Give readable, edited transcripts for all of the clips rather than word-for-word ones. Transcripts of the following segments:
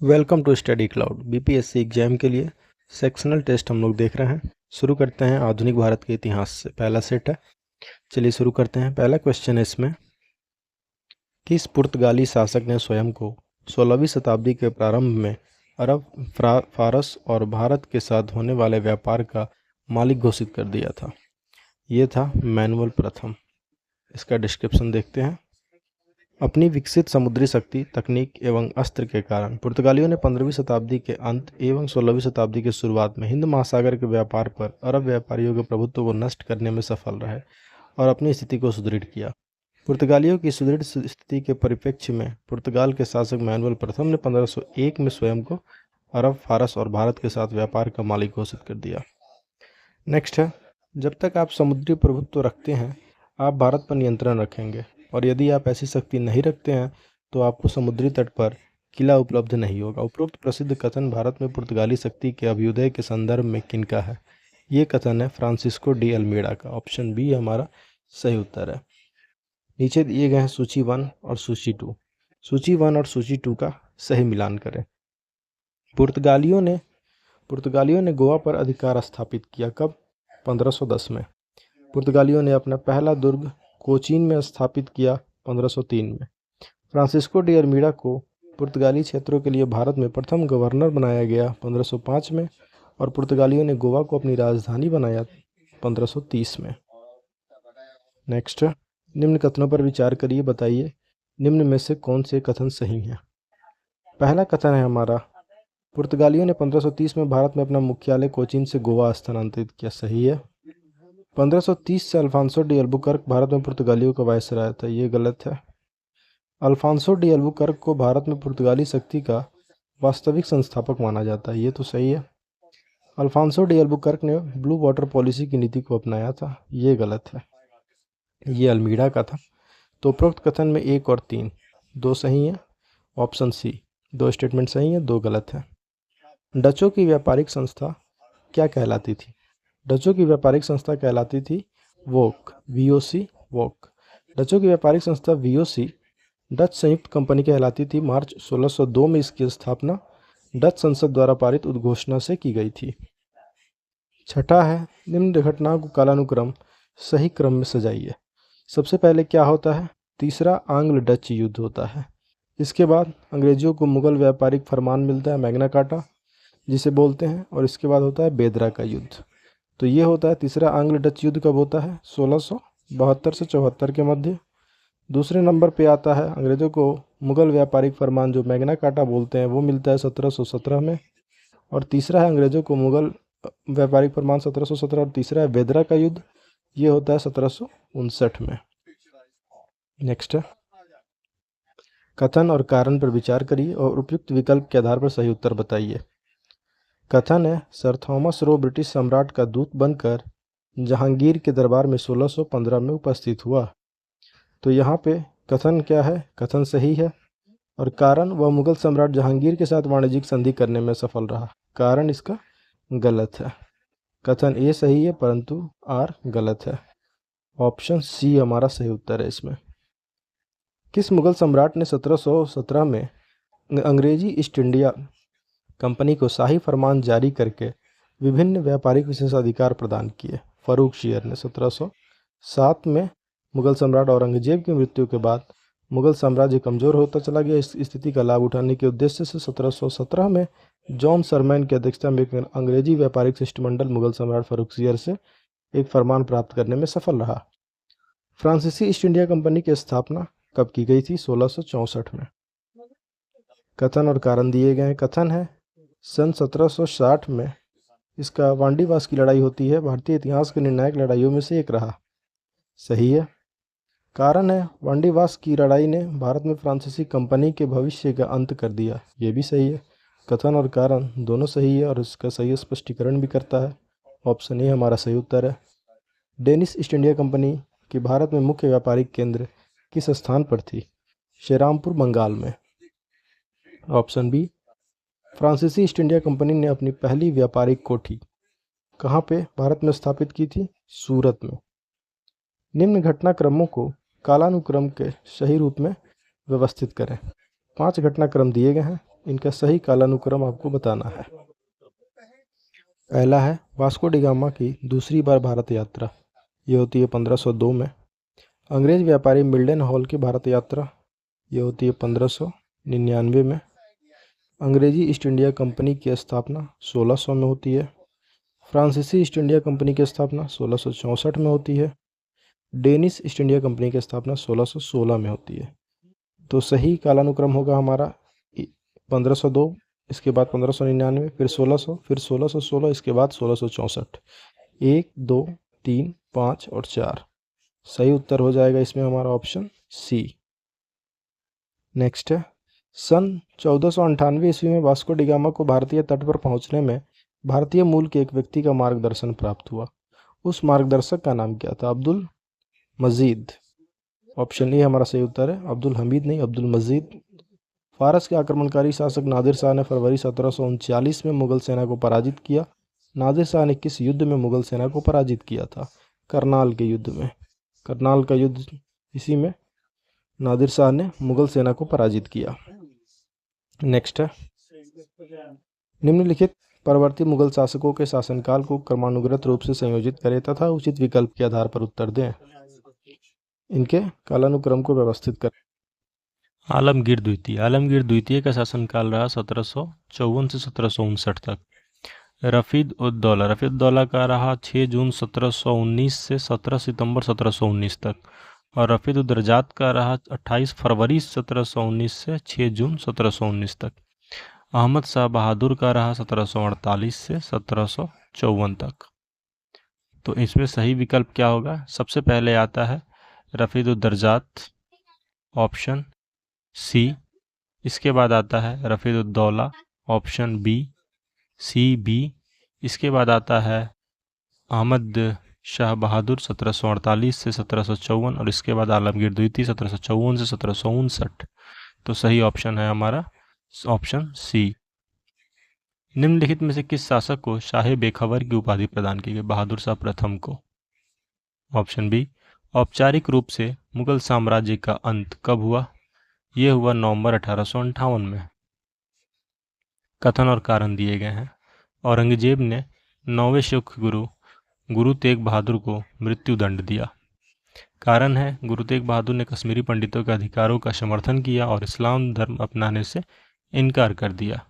Welcome to study cloud. BPSC exam के लिए sectional test हम लोग देख रहे हैं। शुरू करते हैं आधुनिक भारत के इतिहास से। पहला सेट है, चलिए शुरू करते हैं। पहला क्वेश्चन है इसमें, किस पुर्तगाली शासक ने स्वयं को 16वीं शताब्दी के प्रारंभ में अरब, फारस और भारत के साथ होने वाले व्यापार का मालिक घोषित कर दिया था? ये था मैनुअल प्रथम। इसका डिस्क्रिप्शन देखते हैं। अपनी विकसित समुद्री शक्ति, तकनीक एवं अस्त्र के कारण पुर्तगालियों ने 15वीं शताब्दी के अंत एवं 16वीं शताब्दी के शुरुआत में हिंद महासागर के व्यापार पर अरब व्यापारियों के प्रभुत्व को नष्ट करने में सफल रहे और अपनी स्थिति को सुदृढ़ किया। पुर्तगालियों की सुदृढ़ स्थिति के परिप्रेक्ष्य में पुर्तगाल के शासक मैनुअल प्रथम ने 1501 में स्वयं को अरब, फारस और भारत के साथ व्यापार का मालिक घोषित कर दिया। नेक्स्ट है, जब तक आप समुद्री प्रभुत्व रखते हैं आप भारत पर नियंत्रण रखेंगे, और यदि आप ऐसी शक्ति नहीं रखते हैं तो आपको समुद्री तट पर किला उपलब्ध नहीं होगा। उपरोक्त प्रसिद्ध कथन भारत में पुर्तगाली शक्ति के अभ्युदय के संदर्भ में किनका है? ये कथन है फ्रांसिस्को डी अल्मेडा का। ऑप्शन बी हमारा सही उत्तर है। नीचे दिए गए हैं सूची 1 और सूची 2। सूची 1 और सूची 2 का सही मिलान करें। पुर्तगालियों ने गोवा पर अधिकार स्थापित किया। कब? 1510 में। पुर्तगालियों ने अपना पहला दुर्ग कोचीन में स्थापित किया 1503 में। फ्रांसिस्को डी अल्मीडा को पुर्तगाली क्षेत्रों के लिए भारत में प्रथम गवर्नर बनाया गया 1505 में, और पुर्तगालियों ने गोवा को अपनी राजधानी बनाया 1530 में। नेक्स्ट, निम्न कथनों पर विचार करिए, बताइए निम्न में से कौन से कथन सही हैं। पहला कथन है हमारा, पुर्तगालियों ने 1530 में भारत में अपना मुख्यालय कोचीन से गोवा स्थानांतरित किया। सही है। 1530 से अल्फांसो डी अल्बुकर्क भारत में पुर्तगालियों का वायसराय था। ये गलत है। अल्फांसो डी अल्बुकर्क को भारत में पुर्तगाली शक्ति का वास्तविक संस्थापक माना जाता है। ये तो सही है। अल्फांसो डी अल्बुकर्क ने ब्लू वाटर पॉलिसी की नीति को अपनाया था। ये गलत है, ये अल्मीडा का था। तो उपरोक्त कथन में 1 और 3 दो सही हैं। ऑप्शन सी, 2 स्टेटमेंट सही हैं, 2 गलत है। डचों की व्यापारिक संस्था क्या कहलाती थी? डचों की व्यापारिक संस्था कहलाती थी वोक, VOC, वोक। डचों की व्यापारिक संस्था VOC डच संयुक्त कंपनी कहलाती थी। मार्च 1602 में इसकी स्थापना डच संसद द्वारा पारित उद्घोषणा से की गई थी। छठा है, निम्न घटनाओं को कालानुक्रम सही क्रम में सजाइए। सबसे पहले क्या होता है? तीसरा आंग्ल डच युद्ध होता है। इसके बाद अंग्रेजों को मुगल व्यापारिक फरमान मिलता है, मैग्ना कार्टा जिसे बोलते हैं, और इसके बाद होता है बेदरा का युद्ध। तो ये होता है तीसरा आंग्ल डच युद्ध। कब होता है? 1672 से 74 के मध्य। दूसरे नंबर पे आता है अंग्रेजों को मुगल व्यापारिक फरमान जो मैग्ना कार्टा बोलते हैं वो मिलता है 1717 में। और तीसरा है अंग्रेजों को मुगल व्यापारिक फरमान 1717, और तीसरा है बेदरा का युद्ध, ये होता है 1759 में। नेक्स्ट है, कथन और कारण पर विचार करिए और उपयुक्त विकल्प के आधार पर सही उत्तर बताइए। कथन है, सर थॉमस रो ब्रिटिश सम्राट का दूत बनकर जहांगीर के दरबार में 1615 में उपस्थित हुआ। तो यहाँ पे कथन क्या है? कथन सही है। और कारण, वह मुगल सम्राट जहांगीर के साथ वाणिज्यिक संधि करने में सफल रहा। कारण इसका गलत है। कथन ए सही है परंतु आर गलत है। ऑप्शन सी हमारा सही उत्तर है इसमें। किस मुगल सम्राट ने 1717 में अंग्रेजी ईस्ट इंडिया कंपनी को शाही फरमान जारी करके विभिन्न व्यापारिक विशेषाधिकार प्रदान किए? फर्रुखशियर ने 1707 में। मुगल सम्राट औरंगजेब की मृत्यु के बाद मुगल साम्राज्य कमजोर होता चला गया। इस स्थिति का लाभ उठाने के उद्देश्य से 1717 में जॉन सरमैन की अध्यक्षता में एक अंग्रेजी व्यापारिक शिष्टमंडल मुगल सम्राट फर्रुखशियर से एक फरमान प्राप्त करने में सफल रहा। फ्रांसीसी ईस्ट इंडिया कंपनी की स्थापना कब की गई थी? 1664 में। कथन और कारण दिए गए हैं। कथन है, सन 1760 में इसका वांडीवास की लड़ाई होती है, भारतीय इतिहास के निर्णायक लड़ाइयों में से एक रहा। सही है। कारण है, वांडीवास की लड़ाई ने भारत में फ्रांसीसी कंपनी के भविष्य का अंत कर दिया। ये भी सही है। कथन और कारण दोनों सही है और इसका सही स्पष्टीकरण भी करता है। ऑप्शन ए हमारा सही उत्तर है। डेनिश ईस्ट इंडिया कंपनी की भारत में मुख्य व्यापारिक केंद्र किस स्थान पर थी? श्रीरामपुर, बंगाल में। ऑप्शन बी, फ्रांसीसी ईस्ट इंडिया कंपनी ने अपनी पहली व्यापारिक कोठी कहाँ पे भारत में स्थापित की थी? सूरत में। निम्न घटनाक्रमों को कालानुक्रम के सही रूप में व्यवस्थित करें। 5 घटनाक्रम दिए गए हैं, इनका सही कालानुक्रम आपको बताना है। पहला है वास्को डी गामा की दूसरी बार भारत यात्रा, ये होती है 1502 में। अंग्रेज व्यापारी मिल्डन हॉल की भारत यात्रा, ये होती है 1599 में। अंग्रेजी ईस्ट इंडिया कंपनी की स्थापना 1600 में होती है। फ्रांसीसी ईस्ट इंडिया कंपनी की स्थापना 1664 में होती है। डेनिश ईस्ट इंडिया कंपनी की स्थापना 1616 में होती है। तो सही कालानुक्रम होगा हमारा 1502, इसके बाद 1599, फिर 1600, फिर 1616, इसके बाद 1664। 1, 2, 3, 5 और 4 सही उत्तर हो जाएगा इसमें हमारा ऑप्शन सी। नेक्स्ट है सन 1498 ईस्वी में वास्को डी गामा को भारतीय तट पर पहुंचने में भारतीय मूल के एक व्यक्ति का मार्गदर्शन प्राप्त हुआ। उस मार्गदर्शक का नाम क्या था? अब्दुल मजीद। ऑप्शन ए हमारा सही उत्तर है, अब्दुल हमीद नहीं, अब्दुल मजीद। फारस के आक्रमणकारी शासक नादिर शाह ने फरवरी 1739 में मुगल सेना को पराजित किया। नादिर शाह ने किस युद्ध में मुगल सेना को पराजित किया था? करनाल के युद्ध में। करनाल का युद्ध, इसी में नादिर शाह ने मुगल सेना को पराजित किया। नेक्स्ट है निम्नलिखित परवर्ती मुगल शासकों के शासनकाल को क्रमानुगत रूप से संयोजित करें तथा उचित विकल्प के आधार पर उत्तर दें। इनके कालानुक्रम को व्यवस्थित करें। आलमगीर द्वितीय का शासनकाल रहा 1754 से 1759 तक। रफीद उद दौला का रहा 6 जून 1719 से 17 सितंबर 1719 तक। और रफीद उद दरजात का रहा 28 फरवरी 1719 से 6 जून 1719 तक। अहमद शाह बहादुर का रहा 1748 से 1754 तक। तो इसमें सही विकल्प क्या होगा? सबसे पहले आता है रफीद उद दरजात, ऑप्शन सी। इसके बाद आता है Rafid ud Daula, option B, C B. इसके बाद आता है अहमद शाह बहादुर 1748 से 1754 और इसके बाद आलमगीर द्वितीय 1754 से 1759। तो सही ऑप्शन है हमारा ऑप्शन सी। निम्नलिखित में से किस शासक को शाह बेखबर की उपाधि प्रदान की गई? बहादुर शाह प्रथम को। ऑप्शन बी, औपचारिक रूप से मुगल साम्राज्य का अंत कब हुआ? यह हुआ नवंबर 1858 में। कथन और कारण दिए गए हैं। औरंगजेब ने 9वें सिख गुरु तेग बहादुर को मृत्यु दंड दिया। कारण है गुरु तेग बहादुर ने कश्मीरी पंडितों के अधिकारों का समर्थन किया और इस्लाम धर्म अपनाने से इनकार कर दिया।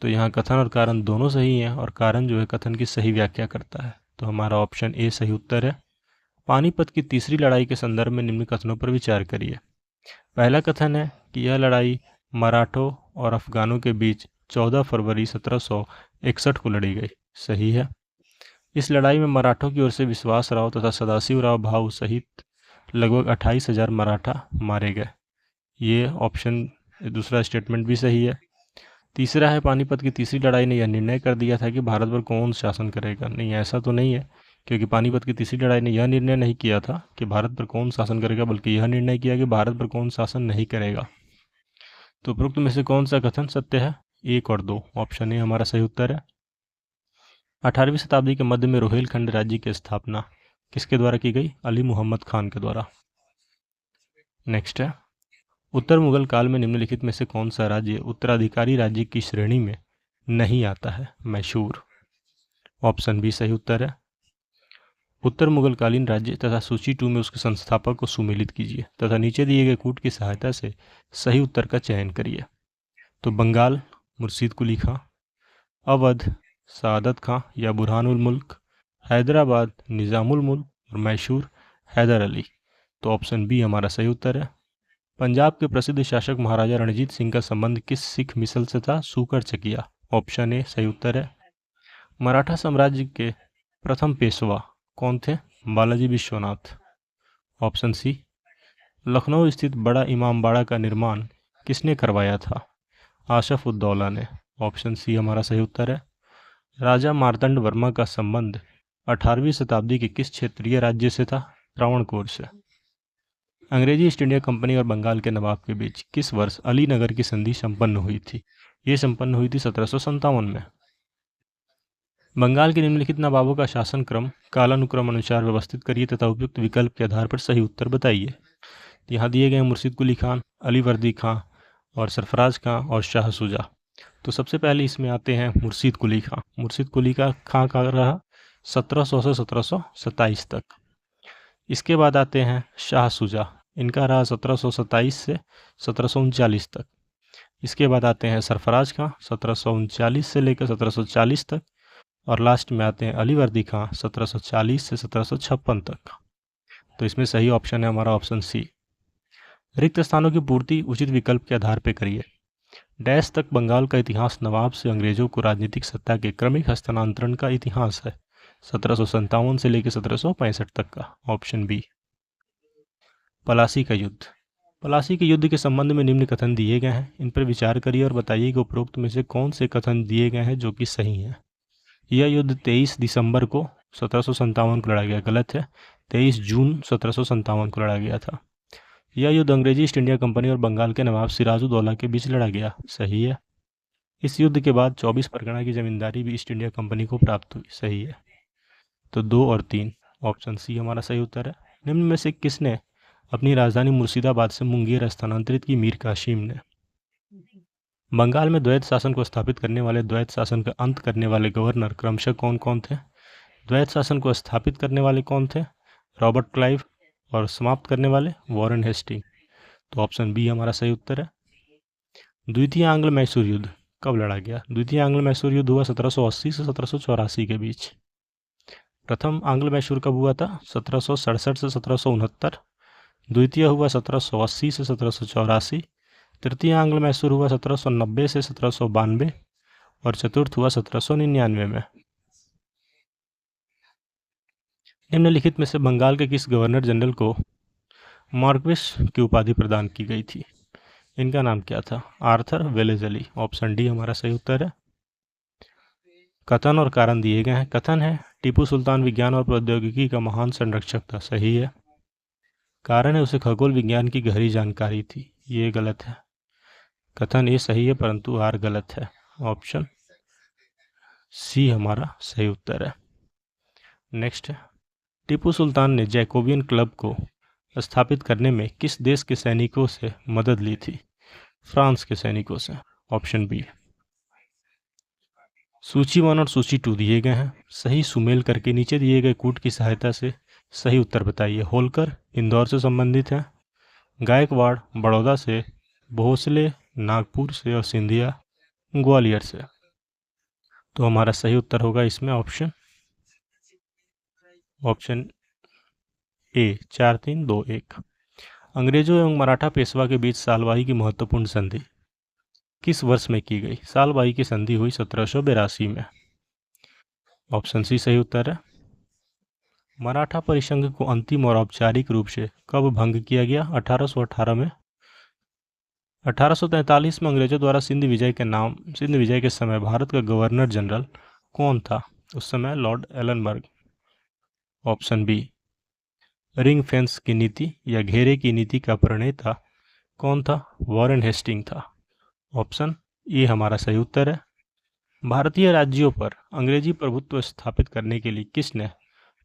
तो यहाँ कथन और कारण दोनों सही हैं और कारण जो है कथन की सही व्याख्या करता है। तो हमारा ऑप्शन ए सही उत्तर है। पानीपत की तीसरी लड़ाई के संदर्भ में निम्न कथनों पर विचार करिए। पहला कथन है कि यह लड़ाई मराठों और अफगानों के बीच 14 फरवरी 1761 को लड़ी गई। सही है। इस लड़ाई में मराठों की ओर से विश्वास राव तथा सदाशिव राव भाऊ सहित लगभग 28,000 मराठा मारे गए। ये ऑप्शन दूसरा स्टेटमेंट भी सही है। तीसरा है पानीपत की तीसरी लड़ाई ने यह निर्णय कर दिया था कि भारत पर कौन शासन करेगा। नहीं, ऐसा तो नहीं है, क्योंकि पानीपत की तीसरी लड़ाई ने यह निर्णय नहीं किया था कि भारत पर कौन शासन करेगा, बल्कि यह निर्णय किया कि भारत पर कौन शासन नहीं करेगा। तो उपरोक्त में से कौन सा कथन सत्य है? 1 और 2। ऑप्शन ए हमारा सही उत्तर है। 18वीं शताब्दी के मध्य में रोहिलखंड राज्य की स्थापना किसके द्वारा की गई? अली मुहम्मद खान के द्वारा। नेक्स्ट है उत्तर मुगल काल में निम्नलिखित में से कौन सा राज्य उत्तराधिकारी राज्य की श्रेणी में नहीं आता है? मैसूर। ऑप्शन बी सही उत्तर है। उत्तर मुगलकालीन राज्य तथा सूची 2 में उसके संस्थापक को सुमेलित कीजिए तथा नीचे दिए गए कूट की सहायता से सही उत्तर का चयन करिए। तो बंगाल मुर्शीद कुली खां, अवध सादत खां या बुरहानुल मुल्क, हैदराबाद निज़ामुल मुल्क और मैसूर हैदर अली। तो ऑप्शन बी हमारा सही उत्तर है। पंजाब के प्रसिद्ध शासक महाराजा रणजीत सिंह का संबंध किस सिख मिसल से था? सूकर चकिया। ऑप्शन ए सही उत्तर है। मराठा साम्राज्य के प्रथम पेशवा कौन थे? बालाजी विश्वनाथ। Option C. लखनऊ स्थित बड़ा इमामबाड़ा का निर्माण किसने करवाया था? आशफ उद दौला ने। ऑप्शन सी हमारा सही उत्तर है। राजा मार्तंड वर्मा का संबंध 18वीं शताब्दी के किस क्षेत्रीय राज्य से था? त्रावणकोर से। अंग्रेजी ईस्ट इंडिया कंपनी और बंगाल के नवाब के बीच किस वर्ष अलीनगर की संधि संपन्न हुई थी? ये संपन्न हुई थी 1757 में। बंगाल के निम्नलिखित नवाबों का शासन क्रम कालानुक्रम अनुसार व्यवस्थित करिए तथा उपयुक्त विकल्प के आधार पर सही उत्तर बताइए। यहाँ दिए गए मुर्शीद कुली खान, अली वर्दी खां, और सरफराज खां और शाह शुजा। तो सबसे पहले इसमें आते हैं मुर्शीद कुली खां। मुर्शीद कुली खां का रहा 1700 से 1727 तक। इसके बाद आते हैं शाह शुजा, इनका रहा 1727 से 1739 तक। इसके बाद आते हैं सरफराज खां 1739 से लेकर 1740 तक। और लास्ट में आते हैं अली वर्दी खां 1740 से 1756 तक। तो इसमें सही ऑप्शन है हमारा ऑप्शन सी। रिक्त स्थानों की पूर्ति उचित विकल्प के आधार पर करिए। डैश तक बंगाल का इतिहास नवाब से अंग्रेजों को राजनीतिक सत्ता के क्रमिक हस्तांतरण का इतिहास है। 1757 से लेकर 1765 तक का। Option B. पलासी का युद्ध। पलासी के युद्ध के संबंध में निम्न कथन दिए गए हैं, इन पर विचार करिए और बताइए कि उपरोक्त में से कौन से कथन दिए गए हैं जो कि सही हैं। यह युद्ध 23 दिसंबर को 1757 को लड़ा गया, गलत है। 23 जून 1757 को लड़ा गया था। यह युद्ध अंग्रेजी ईस्ट इंडिया कंपनी और बंगाल के नवाब सिराजुद्दौला के बीच लड़ा गया, सही है। इस युद्ध के बाद 24 परगना की जमींदारी भी ईस्ट इंडिया कंपनी को प्राप्त हुई, सही है। तो 2 और 3, ऑप्शन सी हमारा सही उत्तर है। निम्न में से किसने अपनी राजधानी मुर्शिदाबाद से मुंगेर स्थानांतरित की? मीर कासिम ने। बंगाल में द्वैत शासन को स्थापित करने वाले, द्वैत शासन का अंत करने वाले गवर्नर क्रमशः कौन कौन थे? द्वैत शासन को स्थापित करने वाले कौन थे? Robert Clive. और समाप्त करने वाले वॉरेन हेस्टिंग। तो ऑप्शन बी हमारा सही उत्तर है। द्वितीय आंग्ल मैसूर युद्ध कब लड़ा गया? द्वितीय आंग्ल मैसूर युद्ध हुआ 1780 से 1784 के बीच। प्रथम आंग्ल मैसूर कब हुआ था? 1767 से 1769। द्वितीय हुआ 1780 से 1784। तृतीय आंग्ल मैसूर हुआ 1790 से 1792 और चतुर्थ हुआ 1799 में। निम्नलिखित में से बंगाल के किस गवर्नर जनरल को मार्क्वेस की उपाधि प्रदान की गई थी? इनका नाम क्या था? Arthur Wellesley. ऑप्शन डी हमारा सही उत्तर है। कथन और कारण दिए गए हैं। कथन है टीपू सुल्तान विज्ञान और प्रौद्योगिकी का महान संरक्षक था, सही है। कारण है उसे खगोल विज्ञान की गहरी जानकारी थी, ये गलत है। कथन ए सही है परंतु आर गलत है। ऑप्शन सी हमारा सही उत्तर है। नेक्स्ट है टीपू सुल्तान ने जैकोबियन क्लब को स्थापित करने में किस देश के सैनिकों से मदद ली थी? फ्रांस के सैनिकों से। Option B. सूची 1 और सूची 2 दिए गए हैं, सही सुमेल करके नीचे दिए गए कूट की सहायता से सही उत्तर बताइए। होलकर इंदौर से संबंधित है, गायकवाड़ बड़ौदा से, भोसले नागपुर से और सिंधिया ग्वालियर से। तो हमारा सही उत्तर होगा इसमें ऑप्शन ए 4321। अंग्रेजों एवं मराठा पेशवा के बीच सालवाही की महत्वपूर्ण संधि किस वर्ष में की गई? सालवाही की संधि हुई 1782 में। ऑप्शन सी सही उत्तर है। मराठा परिसंघ को अंतिम और औपचारिक रूप से कब भंग किया गया? 1818 में। 1843 में अंग्रेजों द्वारा सिंध विजय के समय भारत का गवर्नर जनरल कौन था? उस समय lord Ellenborough. Option B. Ring fence की नीति या घेरे की नीति का प्रणेता कौन था? वॉरेन हेस्टिंग था। ऑप्शन ए हमारा सही उत्तर है। भारतीय राज्यों पर अंग्रेजी प्रभुत्व स्थापित करने के लिए किसने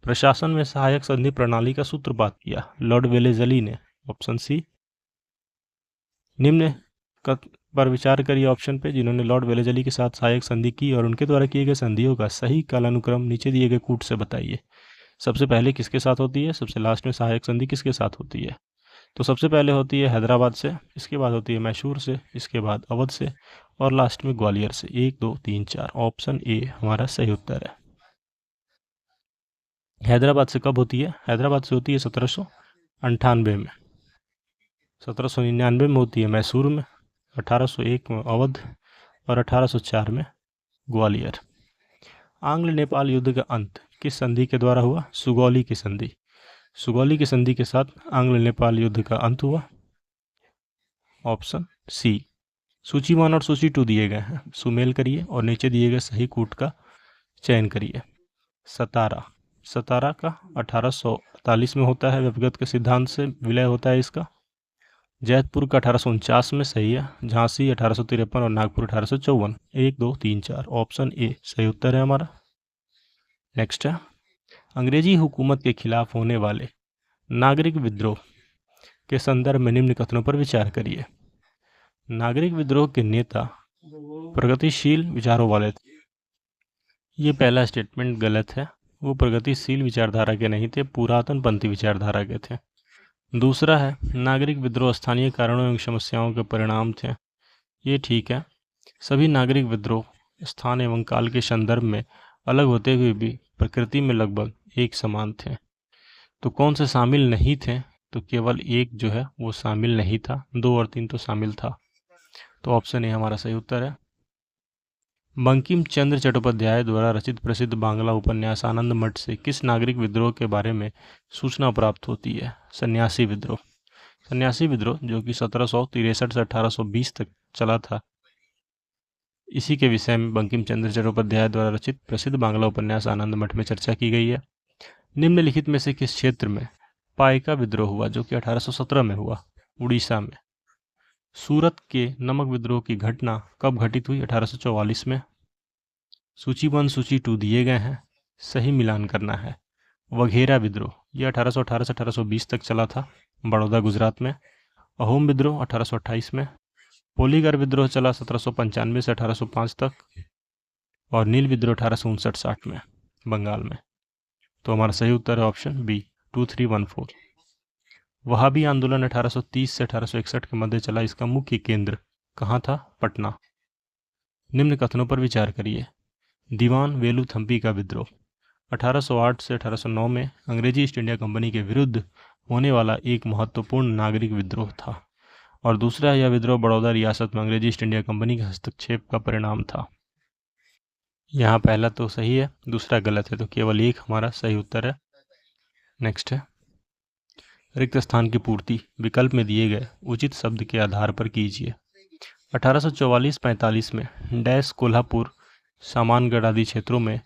प्रशासन में सहायक संधि प्रणाली का सूत्रपात किया? लॉर्ड वेलेजली ने। Option C. निम्न पर विचार करिए ऑप्शन पे जिन्होंने लॉर्ड वेलेजली के साथ सहायक संधि की और उनके द्वारा किए गए संधियों का सही कालानुक्रम नीचे दिए गए कूट से बताइए। सबसे पहले किसके साथ होती है? सबसे लास्ट में सहायक संधि किसके साथ होती है? तो सबसे पहले होती है हैदराबाद से, इसके बाद होती है मैसूर से, इसके बाद अवध से और लास्ट में ग्वालियर से। 1 2 3 4। ऑप्शन ए हमारा सही उत्तर है। हैदराबाद से कब होती है? हैदराबाद से होती है 1798 में। 1799 में होती है मैसूर में, 1801 में अवध और 1804 में ग्वालियर। आंग्ल नेपाल युद्ध का अंत किस संधि के द्वारा हुआ? सुगौली की संधि। सुगौली की संधि के साथ आंग्ल नेपाल युद्ध का अंत हुआ। Option C. सूची 1 और सूची 2 दिए गए हैं, सुमेल करिए और नीचे दिए गए सही कूट का चयन करिए। सतारा का 1848 में होता है, व्यक्तिगत के सिद्धांत से विलय होता है इसका। जैतपुर का 1849 में, सही है। झांसी 1853 और नागपुर 1854। 1 2 3 4। ऑप्शन ए सही उत्तर है हमारा। नेक्स्ट है अंग्रेजी हुकूमत के खिलाफ होने वाले नागरिक विद्रोह के संदर्भ में निम्न कथनों पर विचार करिए। नागरिक विद्रोह के नेता प्रगतिशील विचारों वाले थे। ये पहला स्टेटमेंट गलत है, वो प्रगतिशील विचारधारा के नहीं थे, पुरातनपंथी विचारधारा के थे। दूसरा है नागरिक विद्रोह स्थानीय कारणों एवं समस्याओं के परिणाम थे। ये ठीक है। सभी नागरिक विद्रोह स्थान एवं काल के संदर्भ में अलग होते हुए भी प्रकृति में लगभग एक समान थे। तो कौन से शामिल नहीं थे? तो केवल एक जो है वो शामिल नहीं था, 2 और 3 तो शामिल था। तो ऑप्शन ए हमारा सही उत्तर है। बंकिम चंद्र चट्टोपाध्याय द्वारा रचित प्रसिद्ध बांग्ला उपन्यास आनंद मठ से किस नागरिक विद्रोह के बारे में सूचना प्राप्त होती है? सन्यासी विद्रोह। सन्यासी विद्रोह जो कि 1763 से 1820 तक चला था, इसी के विषय में बंकिम चंद्र चट्टोपाध्याय द्वारा रचित प्रसिद्ध बांग्ला उपन्यास आनंद मठ में चर्चा की गई है। निम्नलिखित में से किस क्षेत्र में पाइका विद्रोह हुआ, जो कि 1817 में हुआ? उड़ीसा में। सूरत के नमक विद्रोह की घटना कब घटित हुई? 1844 में। सूची 1 सूची 2 दिए गए हैं, सही मिलान करना है। वघेरा विद्रोह यह 1818 से 1820 तक चला था, बड़ौदा गुजरात में। अहोम विद्रोह 1828 में। पोलीगर विद्रोह चला 1795 से 1805 तक, और नील विद्रोह 1859-60 में बंगाल में। तो हमारा सही उत्तर है ऑप्शन बी 2314। वहाबी आंदोलन 1830 से 1861 के मध्य चला, इसका मुख्य केंद्र कहाँ था? पटना। निम्न कथनों पर विचार करिए। दीवान वेलू थम्पी का विद्रोह 1808 से 1809 में अंग्रेजी ईस्ट इंडिया कंपनी के विरुद्ध होने वाला एक महत्वपूर्ण नागरिक विद्रोह था, और दूसरा यह विद्रोह बड़ौदा रियासत में अंग्रेजी ईस्ट इंडिया कंपनी के हस्तक्षेप का परिणाम था। यहाँ पहला तो सही है, दूसरा गलत है, तो केवल एक हमारा सही उत्तर है। नेक्स्ट है रिक्त स्थान की पूर्ति विकल्प में दिए गए उचित शब्द के आधार पर कीजिए। 1844-45 में डैश कोल्हापुर सामानगढ़ आदि क्षेत्रों में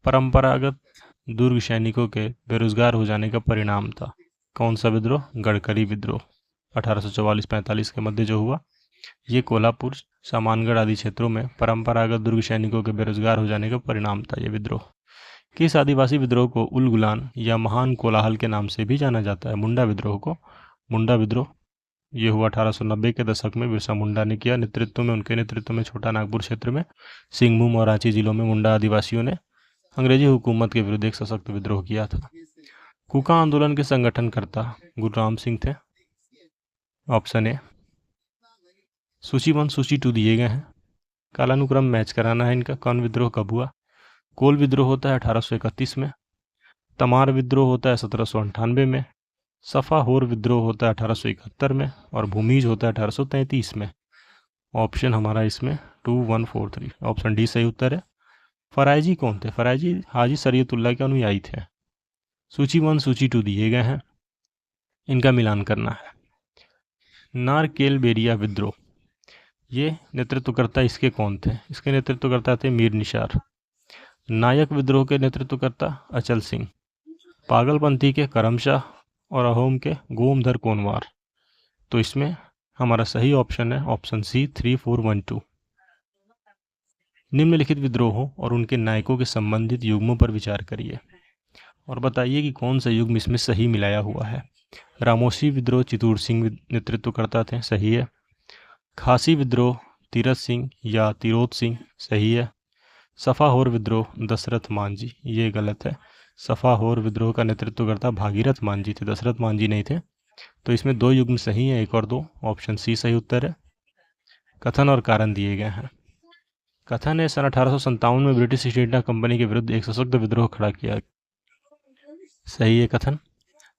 परंपरागत दुर्ग सैनिकों के बेरोजगार हो जाने का परिणाम था। कौन सा विद्रोह? गडकरी विद्रोह 1844-45 के मध्य जो हुआ, ये कोल्हापुर सामानगढ़ आदि क्षेत्रों में परंपरागत दुर्ग सैनिकों के बेरोजगार हो जाने का परिणाम था ये विद्रोह। किस आदिवासी विद्रोह को उलगुलान या महान कोलाहल के नाम से भी जाना जाता है? मुंडा विद्रोह को। मुंडा विद्रोह ये हुआ 1890 के दशक में, बिरसा मुंडा ने किया। उनके नेतृत्व में छोटा नागपुर क्षेत्र में सिंहभूम और रांची जिलों में मुंडा आदिवासियों ने अंग्रेजी हुकूमत के विरुद्ध एक सशक्त विद्रोह किया था। कूका आंदोलन के संगठनकर्ता गुरु राम सिंह थे। Option A. सूची 1 सूची 2 दिए गए हैं, कालानुक्रम मैच कराना है इनका। कौन विद्रोह कब हुआ? कोल विद्रोह होता है 1831 में। तमार विद्रोह होता है 1798 में। सफा होर विद्रोह होता है 1871 में, और भूमिज होता है 1833 में। ऑप्शन हमारा इसमें 2143, ऑप्शन डी सही उत्तर है। फराइजी कौन थे? फराइजी हाजी शरीयतुल्लाह के अनुयायी थे। सूची 1 सूची 2 दिए गए हैं, इनका मिलान करना है। नारकेलबेरिया विद्रोह, ये नेतृत्वकर्ता इसके कौन थे? इसके नेतृत्वकर्ता थे मीर निसार। नायक विद्रोह के नेतृत्वकर्ता अचल सिंह। पागलपंथी के करमशाह, और अहोम के गोमधर कोनवार। तो इसमें हमारा सही ऑप्शन है ऑप्शन सी 3412। निम्नलिखित विद्रोहों और उनके नायकों के संबंधित युग्मों पर विचार करिए और बताइए कि कौन सा युग्म इसमें सही मिलाया हुआ है। रामोशी विद्रोह चितूर सिंह नेतृत्व करता थे, सही है। खासी विद्रोह तीरथ सिंह या तिरोत सिंह, सही है। सफाहोर विद्रोह दशरथ मांझी, ये गलत है। सफाहोर विद्रोह का नेतृत्व करता भागीरथ मांझी थे, दशरथ मांझी नहीं थे। तो इसमें 2 युग्म सही है, 1 और 2, ऑप्शन सी सही उत्तर है। कथन और कारण दिए गए हैं। कथन है सन 1857 में ब्रिटिश ईस्ट इंडिया कंपनी के विरुद्ध एक सशक्त विद्रोह खड़ा किया, सही है कथन।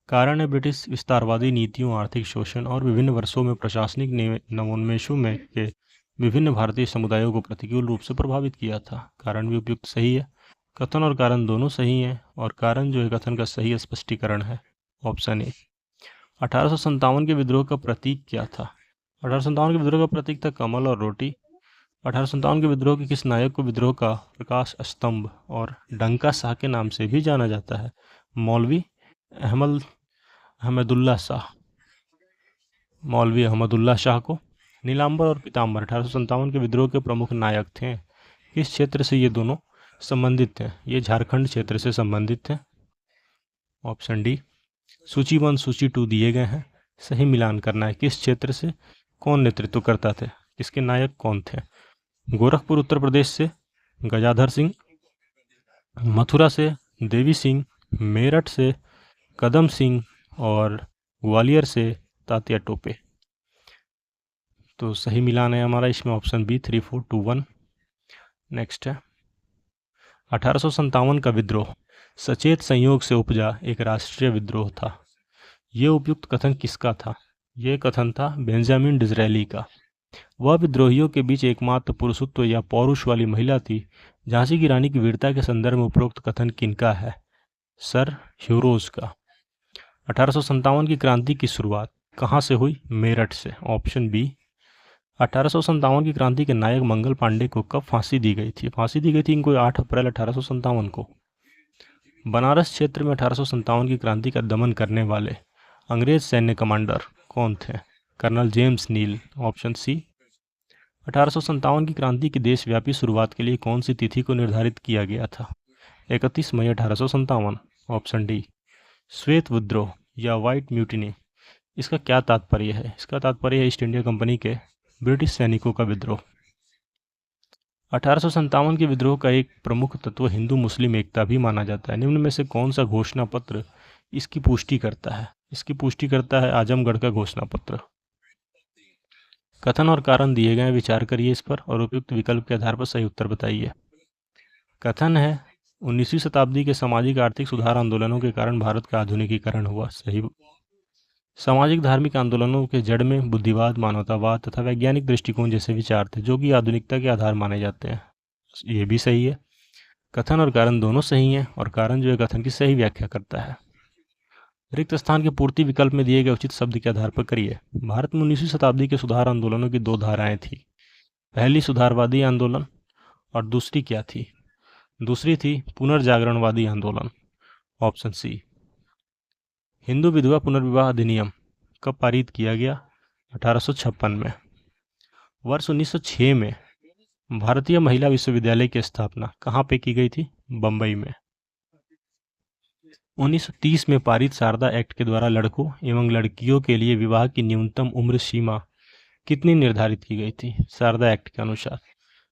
कारण है ब्रिटिश विस्तारवादी नीतियों, आर्थिक शोषण और विभिन्न वर्षों में प्रशासनिक नवोन्मेषों में के विभिन्न भारतीय समुदायों को प्रतिकूल रूप से प्रभावित किया था। कारण भी उपयुक्त सही है। कथन और कारण दोनों सही हैं, और कारण जो है कथन का सही स्पष्टीकरण है, ऑप्शन ए। 1857 के विद्रोह का प्रतीक क्या था? 1857 के विद्रोह का प्रतीक था कमल और रोटी। 1857 के विद्रोह के किस नायक को विद्रोह का प्रकाश स्तंभ और डंका शाह के नाम से भी जाना जाता है? मौलवी अहमदुल्ला शाह। मौलवी अहमदुल्ला शाह को। नीलांबर और पीताम्बर 1857 के विद्रोह के प्रमुख नायक थे। किस क्षेत्र से ये दोनों संबंधित थे? ये झारखंड क्षेत्र से संबंधित थे, ऑप्शन डी। सूची 1 सूची 2 दिए गए हैं, सही मिलान करना है। किस क्षेत्र से कौन नेतृत्व करता थे? इसके नायक कौन थे? गोरखपुर उत्तर प्रदेश से गजाधर सिंह, मथुरा से देवी सिंह, मेरठ से कदम सिंह और ग्वालियर से तात्या टोपे। तो सही मिलान है हमारा इसमें ऑप्शन बी 3, 4, 2, 1। नेक्स्ट है 1857 का विद्रोह सचेत संयोग से उपजा एक राष्ट्रीय विद्रोह था। ये उपयुक्त कथन किसका था? यह कथन था बेंजामिन डिज़रायली का। वह विद्रोहियों के बीच एकमात्र पुरुषत्व या पौरुष वाली महिला थी। झांसी की रानी की वीरता के संदर्भ में उपरोक्त कथन किनका है? सर ह्यूरोज का। 1857 की क्रांति की शुरुआत कहाँ से हुई? मेरठ से, ऑप्शन बी। 1857 की क्रांति के नायक मंगल पांडे को कब फांसी दी गई थी? फांसी दी गई थी इनको 8 अप्रैल 1857 को। बनारस क्षेत्र में 1857 की क्रांति का दमन करने वाले अंग्रेज सैन्य कमांडर कौन थे? कर्नल जेम्स नील, ऑप्शन सी। 1857 की क्रांति की देशव्यापी शुरुआत के लिए कौन सी तिथि को निर्धारित किया गया था? 31 मई 1857, ऑप्शन डी। श्वेत विद्रोह या व्हाइट म्यूटिनी, इसका क्या तात्पर्य है? इसका तात्पर्य है ईस्ट इंडिया कंपनी के ब्रिटिश सैनिकों का विद्रोह। 1857 के विद्रोह का एक प्रमुख तत्व हिंदू मुस्लिम एकता भी माना जाता है। निम्न में से कौन सा घोषणा पत्र इसकी पुष्टि करता है? इसकी पुष्टि करता है आजमगढ़ का घोषणा पत्र। कथन और कारण दिए गए, विचार करिए इस पर और उपयुक्त विकल्प के आधार पर सही उत्तर बताइए। कथन है 19वीं शताब्दी के सामाजिक आर्थिक सुधार आंदोलनों के कारण भारत का आधुनिकीकरण हुआ। सही। सामाजिक धार्मिक आंदोलनों के जड़ में बुद्धिवाद, मानवतावाद तथा वैज्ञानिक दृष्टिकोण जैसे विचार थे जो कि आधुनिकता के आधार माने जाते हैं। ये भी सही है। कथन और कारण दोनों सही हैं और कारण जो है कथन की सही व्याख्या करता है। रिक्त स्थान की पूर्ति विकल्प में दिए गए उचित शब्द के आधार पर करिए। भारत में 19वीं शताब्दी के सुधार आंदोलनों की 2 धाराएं थी। पहली सुधारवादी आंदोलन और दूसरी क्या थी? दूसरी थी पुनर्जागरणवादी आंदोलन, ऑप्शन सी। हिंदू विधवा पुनर्विवाह अधिनियम कब पारित किया गया? 1856 में। वर्ष 1906 में भारतीय महिला विश्वविद्यालय की स्थापना कहाँ पे की गई थी? बंबई में। 1930 में पारित शारदा एक्ट के द्वारा लड़कों एवं लड़कियों के लिए विवाह की न्यूनतम उम्र सीमा कितनी निर्धारित की गई थी? शारदा एक्ट के अनुसार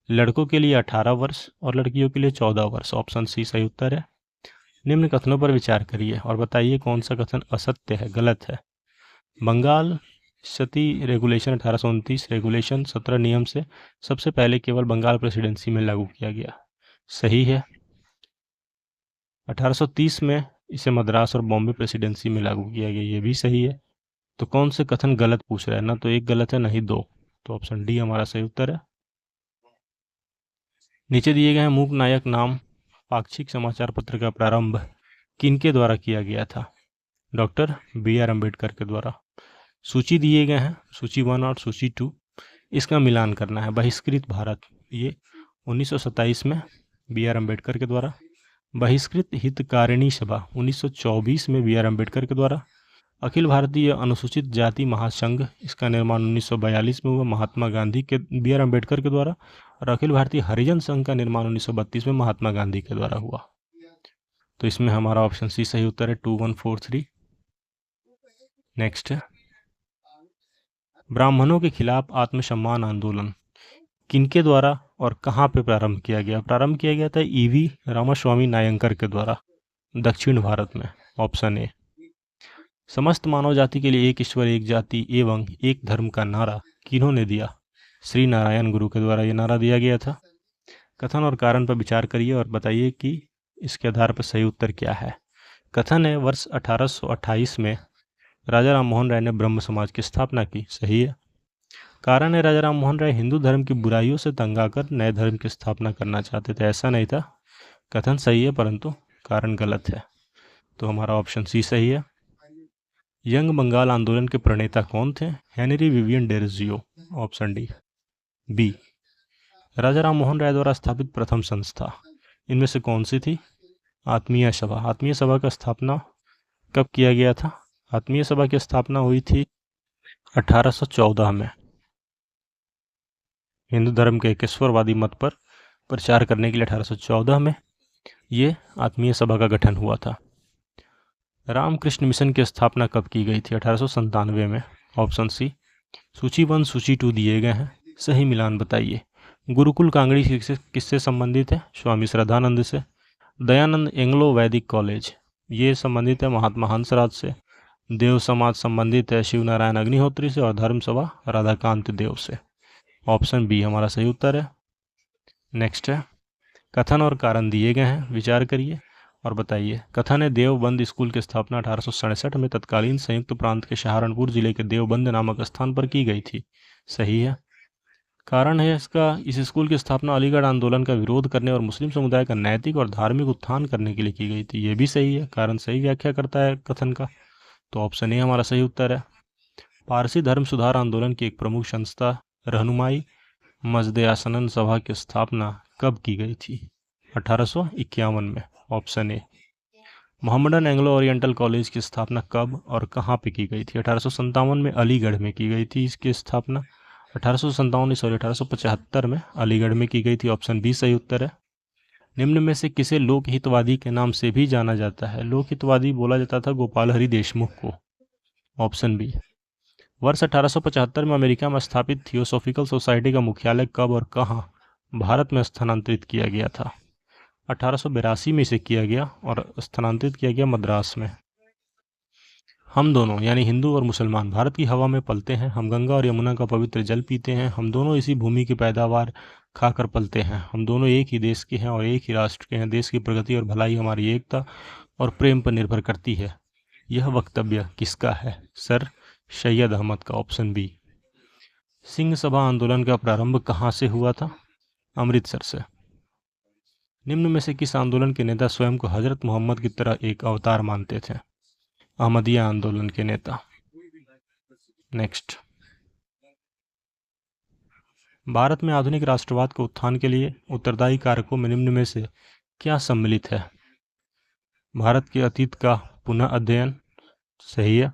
लड़कों के लिए 18 वर्ष और लड़कियों के लिए 14 वर्ष, ऑप्शन सी सही उत्तर है। निम्न कथनों पर विचार करिए और बताइए कौन सा कथन असत्य है, गलत है। बंगाल सती रेगुलेशन 1829 रेगुलेशन 17 नियम से सबसे पहले केवल बंगाल प्रेसिडेंसी में लागू किया गया। सही है। 1830 में इसे मद्रास और बॉम्बे प्रेसिडेंसी में लागू किया गया। ये भी सही है। तो कौन से कथन गलत पूछ रहा है? ना तो एक गलत है ना ही 2, तो ऑप्शन डी हमारा सही उत्तर है। नीचे दिए गए हैं मूक नायक नाम पाक्षिक समाचार पत्र का प्रारंभ किनके द्वारा किया गया था? डॉक्टर BR अम्बेडकर के द्वारा। सूची दिए गए हैं, सूची 1 और सूची 2। इसका मिलान करना है। बहिष्कृत भारत, ये 1927 में BR अम्बेडकर के द्वारा। बहिष्कृत हितकारिणी सभा 1924 में BR अम्बेडकर के द्वारा। अखिल भारतीय अनुसूचित जाति महासंघ, इसका निर्माण 1942 में हुआ महात्मा गांधी के BR अम्बेडकर के द्वारा। और अखिल भारतीय हरिजन संघ का निर्माण 1932 में महात्मा गांधी के द्वारा हुआ। तो इसमें हमारा ऑप्शन सी सही उत्तर है, 2, 1, 4, 3। नेक्स्ट है ब्राह्मणों के खिलाफ आत्मसम्मान आंदोलन किनके द्वारा और कहाँ पे प्रारंभ किया गया? प्रारंभ किया गया था EV रामास्वामी नायंकर के द्वारा दक्षिण भारत में, ऑप्शन ए। समस्त मानव जाति के लिए एक ईश्वर एक जाति एवं एक धर्म का नारा किन्होंने दिया? श्री नारायण गुरु के द्वारा ये नारा दिया गया था। कथन और कारण पर विचार करिए और बताइए कि इसके आधार पर सही उत्तर क्या है। कथन है वर्ष 1828 में राजा राम मोहन राय ने ब्रह्म समाज की स्थापना की। सही है। कारण है राजा राम मोहन राय हिंदू धर्म की बुराइयों से तंग आकर नए धर्म की स्थापना करना चाहते थे। ऐसा नहीं था। कथन सही है परंतु कारण गलत है। तो हमारा ऑप्शन सी सही है। यंग बंगाल आंदोलन के प्रणेता कौन थे? Henry Vivian Derozio, option D. B Raja Ram Mohan Roy द्वारा स्थापित प्रथम संस्था इनमें से कौन सी थी? आत्मीय सभा। आत्मीय सभा का स्थापना कब किया गया था? आत्मीय सभा की स्थापना हुई थी 1814 में। हिंदू धर्म के एकेश्वरवादी मत पर प्रचार करने के लिए 1814 में ये आत्मीय सभा का गठन हुआ था। रामकृष्ण मिशन की स्थापना कब की गई थी? 1897 में, ऑप्शन सी। सूची 1 सूची 2 दिए गए हैं। सही मिलान बताइए। गुरुकुल कांगड़ी किससे संबंधित है? स्वामी श्रद्धानंद से। दयानंद एंग्लो वैदिक कॉलेज ये संबंधित है महात्मा हंसराज से। देव समाज संबंधित है शिव नारायण अग्निहोत्री से। और धर्म सभा राधाकांत देव से। ऑप्शन बी हमारा सही उत्तर है। नेक्स्ट है, कथन और कारण दिए गए हैं, विचार करिए और बताइए। कथन है देवबंद स्कूल की स्थापना 1867 में तत्कालीन संयुक्त प्रांत के सहारनपुर जिले के देवबंद नामक स्थान पर की गई थी। सही है। कारण है इसका, इस स्कूल की स्थापना अलीगढ़ आंदोलन का विरोध करने और मुस्लिम समुदाय का नैतिक और धार्मिक उत्थान करने के लिए की गई थी। ये भी सही है, कारण सही व्याख्या करता है कथन का, तो ऑप्शन ए हमारा सही उत्तर है। पारसी धर्म सुधार आंदोलन की एक प्रमुख संस्था रहनुमाई मजदे-आसनन सभा की स्थापना कब की गई थी? 1851 में। Option A. Mohammedan Anglo oriental college की स्थापना कब और कहाँ पे की गई थी? 1857 में अलीगढ़ में की गई थी इसकी स्थापना। 1875 में अलीगढ़ में की गई थी। ऑप्शन बी सही उत्तर है। निम्न में से किसे लोकहितवादी के नाम से भी जाना जाता है? लोकहितवादी बोला जाता था गोपाल हरि देशमुख को। Option B. वर्ष 1875 में अमेरिका में स्थापित थियोसॉफिकल सोसाइटी का मुख्यालय कब और कहाँ भारत में स्थानांतरित किया गया था? 1882 में इसे किया गया और स्थानांतरित किया गया मद्रास में। हम दोनों यानी हिंदू और मुसलमान भारत की हवा में पलते हैं। हम गंगा और यमुना का पवित्र जल पीते हैं। हम दोनों इसी भूमि की पैदावार खाकर पलते हैं। हम दोनों एक ही देश के हैं और एक ही राष्ट्र के हैं। देश की प्रगति और भलाई हमारी एकता और प्रेम पर निर्भर करती है। यह वक्तव्य किसका है? सर सैयद अहमद का। Option B. सिंह सभा आंदोलन का प्रारंभ कहाँ से हुआ था? अमृतसर से। निम्न में से किस आंदोलन के नेता स्वयं को हजरत मोहम्मद की तरह एक अवतार मानते थे? अहमदिया आंदोलन के नेता। नेक्स्ट, भारत में आधुनिक राष्ट्रवाद के उत्थान के लिए उत्तरदायी कारकों में निम्न में से क्या सम्मिलित है? भारत के अतीत का पुनः अध्ययन। सही है।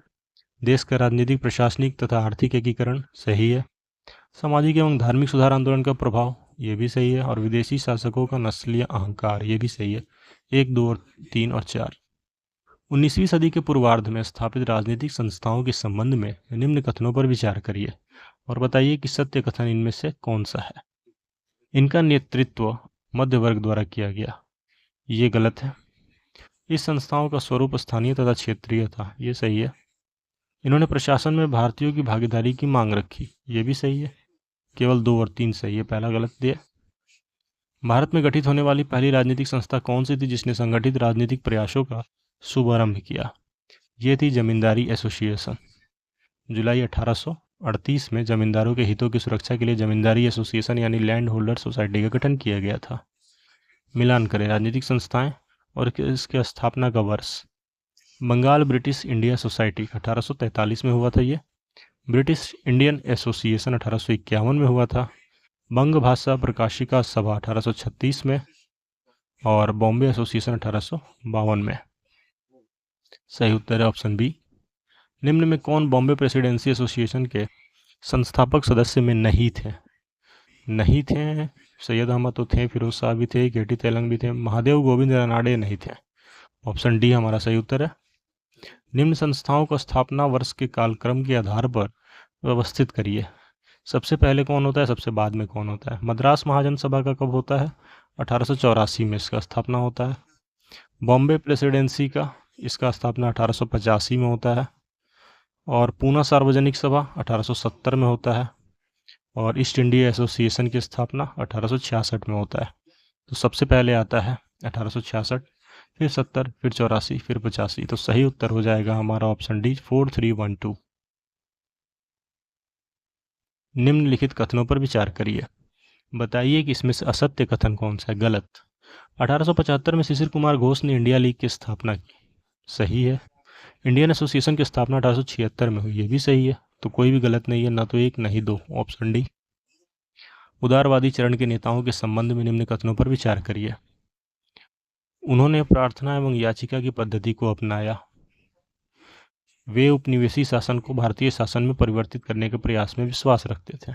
देश का राजनीतिक, प्रशासनिक तथा आर्थिक एकीकरण। सही है। सामाजिक एवं धार्मिक सुधार आंदोलन का प्रभाव। ये भी सही है। और विदेशी शासकों का नस्लीय अहंकार। ये भी सही है। 1, 2, 3 और 4। 19वीं सदी के पूर्वार्ध में स्थापित राजनीतिक संस्थाओं के संबंध में निम्न कथनों पर विचार करिए और बताइए कि सत्य कथन इनमें से कौन सा है। इनका नेतृत्व मध्य वर्ग द्वारा किया गया। ये गलत है। इस संस्थाओं का स्वरूप स्थानीय तथा क्षेत्रीय था। ये सही है। इन्होंने प्रशासन में भारतीयों की भागीदारी की मांग रखी। ये भी सही है। केवल 2 और 3 सही है, पहला गलत दिया। भारत में गठित होने वाली पहली राजनीतिक संस्था कौन सी थी जिसने संगठित राजनीतिक प्रयासों का शुभारंभ किया? ये थी जमींदारी एसोसिएशन। जुलाई 1838 में जमींदारों के हितों की सुरक्षा के लिए जमींदारी एसोसिएशन यानी लैंड होल्डर सोसाइटी का गठन किया गया था। मिलान करें राजनीतिक संस्थाएं और इसके स्थापना का वर्ष। बंगाल ब्रिटिश इंडिया सोसाइटी 1843 में हुआ था। ये ब्रिटिश इंडियन एसोसिएशन 1851 में हुआ था। बंग भाषा प्रकाशिका सभा 1836 में और बॉम्बे एसोसिएशन 1852 में। सही उत्तर है ऑप्शन बी। निम्न में कौन बॉम्बे प्रेसिडेंसी एसोसिएशन के संस्थापक सदस्य में नहीं थे? नहीं थे। सैयद अहमद तो थे, फिरोज शाह भी थे, केटी तेलंग भी थे, महादेव गोविंद रानाडे नहीं थे। ऑप्शन डी हमारा सही उत्तर है। निम्न संस्थाओं को स्थापना वर्ष के कालक्रम के आधार पर व्यवस्थित करिए। सबसे पहले कौन होता है, सबसे बाद में कौन होता है? मद्रास महाजन सभा का कब होता है? 1884 में इसका स्थापना होता है। बॉम्बे प्रेसिडेंसी का इसका स्थापना 1885 में होता है। और पूना सार्वजनिक सभा 1870 में होता है। और ईस्ट इंडिया एसोसिएशन की स्थापना 1866 में होता है। तो सबसे पहले आता है 1866, फिर 70, फिर 84, फिर 85। तो सही उत्तर हो जाएगा हमारा ऑप्शन डी 4312। निम्नलिखित कथनों पर विचार करिए। बताइए कि इसमें से असत्य कथन कौन सा है, गलत। 1875 में शिशिर कुमार घोष ने इंडिया लीग की स्थापना की। सही है। इंडियन एसोसिएशन की स्थापना 1876 में हुई। ये भी सही है। तो कोई भी गलत नहीं है, ना तो 1 नहीं 2। Option D. उदारवादी चरण के नेताओं के संबंध में निम्न कथनों पर विचार करिए। उन्होंने प्रार्थना एवं याचिका की पद्धति को अपनाया। वे उपनिवेशी शासन को भारतीय शासन में परिवर्तित करने के प्रयास में विश्वास रखते थे।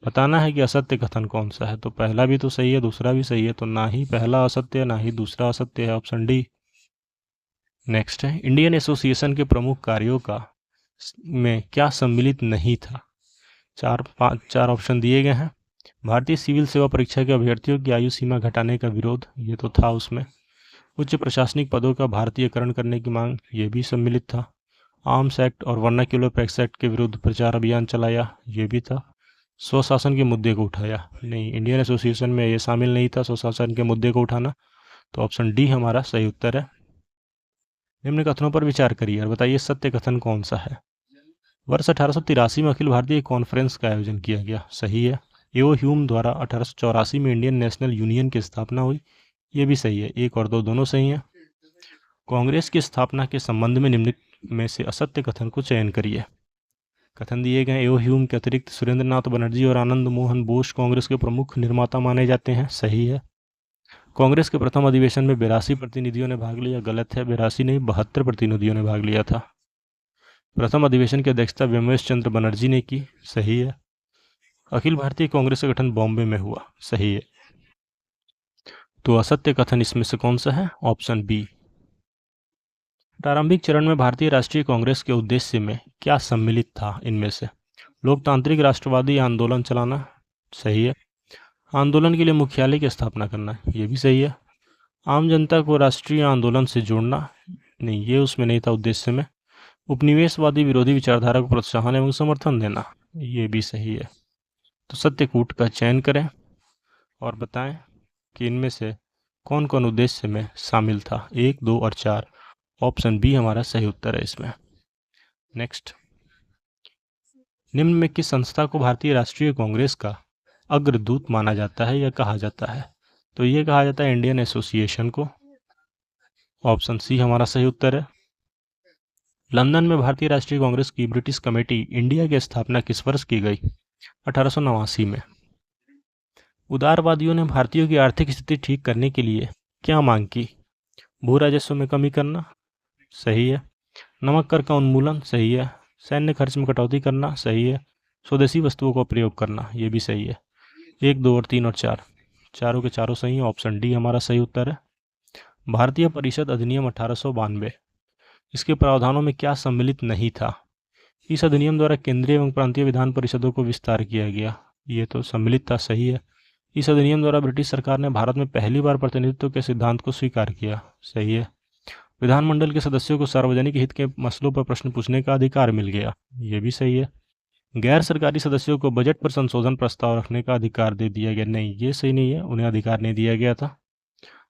बताना है कि असत्य कथन कौन सा है। तो पहला भी तो सही है, दूसरा भी सही है। तो ना ही पहला असत्य है, ना ही दूसरा असत्य है। Option D. नेक्स्ट है, इंडियन एसोसिएशन के प्रमुख कार्यों का में क्या सम्मिलित नहीं था? चार ऑप्शन दिए गए हैं। भारतीय सिविल सेवा परीक्षा के अभ्यर्थियों की आयु सीमा घटाने का विरोध, ये तो था उसमें। उच्च प्रशासनिक पदों का भारतीयकरण करने की मांग, ये भी सम्मिलित था। आर्म्स एक्ट और वर्नाक्युलर पैक्स एक्ट के विरुद्ध प्रचार अभियान चलाया, ये भी था। स्वशासन के मुद्दे को उठाया, नहीं, इंडियन एसोसिएशन में ये शामिल नहीं था स्वशासन के मुद्दे को उठाना, तो ऑप्शन डी हमारा सही उत्तर है। निम्न कथनों पर विचार करिए और बताइए सत्य कथन कौन सा है। वर्ष 1883 में अखिल भारतीय कॉन्फ्रेंस का आयोजन किया गया, सही है। एओ ह्यूम द्वारा 1884 में इंडियन नेशनल यूनियन की स्थापना हुई, ये भी सही है। 1 और 2 दोनों सही हैं। कांग्रेस की स्थापना के संबंध में निम्नलिखित में से असत्य कथन को चयन करिए। कथन दिए गए एओ ह्यूम के अतिरिक्त सुरेंद्र नाथ बनर्जी और आनंद मोहन बोस कांग्रेस के प्रमुख निर्माता माने जाते हैं, सही है। कांग्रेस के प्रथम अधिवेशन में 82 प्रतिनिधियों ने भाग लिया, गलत है। 82 नहीं, 72 प्रतिनिधियों ने भाग लिया था। प्रथम अधिवेशन की अध्यक्षता व्योमेश चंद्र बनर्जी ने की, सही है। अखिल भारतीय कांग्रेस का गठन बॉम्बे में हुआ, सही है। तो असत्य कथन इसमें से कौन सा है? Option B. प्रारंभिक चरण में भारतीय राष्ट्रीय कांग्रेस के उद्देश्य में क्या सम्मिलित था? इनमें से लोकतांत्रिक राष्ट्रवादी आंदोलन चलाना, सही है। आंदोलन के लिए मुख्यालय की स्थापना करना, ये भी सही है। आम जनता को राष्ट्रीय आंदोलन से जोड़ना, नहीं, ये उसमें नहीं था उद्देश्य में। उपनिवेशवादी विरोधी विचारधारा को प्रोत्साहन एवं समर्थन देना, ये भी सही है। तो सत्यकूट का चयन करें और बताएं कि इनमें से कौन कौन उद्देश्य में शामिल था। 1, 2 और 4। ऑप्शन बी हमारा सही उत्तर है इसमें। नेक्स्ट, निम्न में किस संस्था को भारतीय राष्ट्रीय कांग्रेस का अग्रदूत माना जाता है या कहा जाता है? तो ये कहा जाता है इंडियन एसोसिएशन को। ऑप्शन सी हमारा सही उत्तर है। लंदन में भारतीय राष्ट्रीय कांग्रेस की ब्रिटिश कमेटी इंडिया की स्थापना किस वर्ष की गई? 1889 में। उदारवादियों ने भारतीयों की आर्थिक स्थिति ठीक करने के लिए क्या मांग की? भू राजस्व में कमी करना, सही है। नमक कर का उन्मूलन, सही है। सैन्य खर्च में कटौती करना, सही है। स्वदेशी वस्तुओं का प्रयोग करना, ये भी सही है। 1, 2 और 3 और 4, चारों के चारों सही हैं। ऑप्शन डी हमारा सही उत्तर है। भारतीय परिषद अधिनियम 1892, इसके प्रावधानों में क्या सम्मिलित नहीं था? इस अधिनियम द्वारा केंद्रीय एवं प्रांतीय विधान परिषदों को विस्तार किया गया, ये तो सम्मिलित था, सही है। इस अधिनियम द्वारा ब्रिटिश सरकार ने भारत में पहली बार प्रतिनिधित्व के सिद्धांत को स्वीकार किया, सही है। विधानमंडल के सदस्यों को सार्वजनिक हित के मसलों पर प्रश्न पूछने का अधिकार मिल गया, ये भी सही है। गैर सरकारी सदस्यों को बजट पर संशोधन प्रस्ताव रखने का अधिकार दे दिया गया, नहीं, ये सही नहीं है, उन्हें अधिकार नहीं दिया गया था।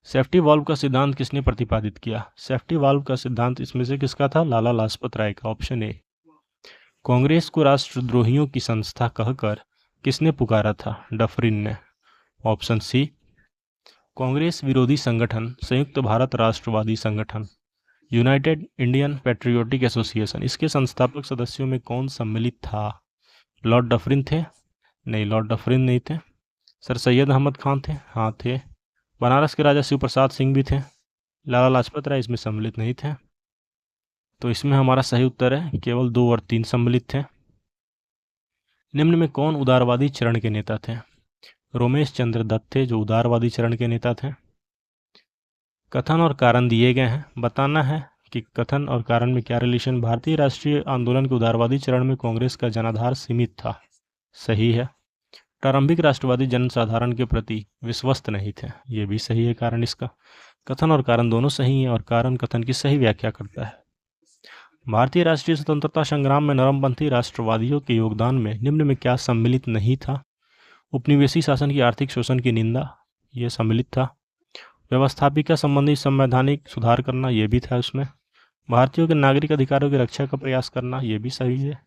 सेफ्टी वाल्व का सिद्धांत किसने प्रतिपादित किया? सेफ्टी वाल्व का सिद्धांत इसमें से किसका था? लाला लाजपत राय का, ऑप्शन ए। कांग्रेस को राष्ट्रद्रोहियों की संस्था कहकर किसने पुकारा था? डफरिन ने, ऑप्शन सी। कांग्रेस विरोधी संगठन संयुक्त भारत राष्ट्रवादी संगठन, यूनाइटेड इंडियन पैट्रियोटिक एसोसिएशन, इसके संस्थापक सदस्यों में कौन सम्मिलित था? लॉर्ड डफरिन थे? नहीं, लॉर्ड डफरिन नहीं थे। सर सैयद अहमद खान थे? हाँ थे। बनारस के राजा शिव प्रसाद सिंह भी थे। लाला लाजपत राय इसमें सम्मिलित नहीं थे। तो इसमें हमारा सही उत्तर है केवल 2 और 3 सम्मिलित थे। निम्न में कौन उदारवादी चरण के नेता थे? रोमेश चंद्र दत्त थे जो उदारवादी चरण के नेता थे। कथन और कारण दिए गए हैं, बताना है कि कथन और कारण में क्या रिलेशन। भारतीय राष्ट्रीय आंदोलन के उदारवादी चरण में कांग्रेस का जनाधार सीमित था, सही है। प्रारंभिक राष्ट्रवादी जनसाधारण के प्रति विश्वस्त नहीं थे, ये भी सही है कारण इसका। कथन और कारण दोनों सही हैं और कारण कथन की सही व्याख्या करता है। भारतीय राष्ट्रीय स्वतंत्रता संग्राम में नरमपंथी राष्ट्रवादियों के योगदान में निम्न में क्या सम्मिलित नहीं था? उपनिवेशी शासन की आर्थिक शोषण की निंदा, ये सम्मिलित था। व्यवस्थापिका संबंधी संवैधानिक सुधार करना, ये भी था उसमें। भारतीयों के नागरिक अधिकारों की रक्षा का प्रयास करना, ये भी सही है।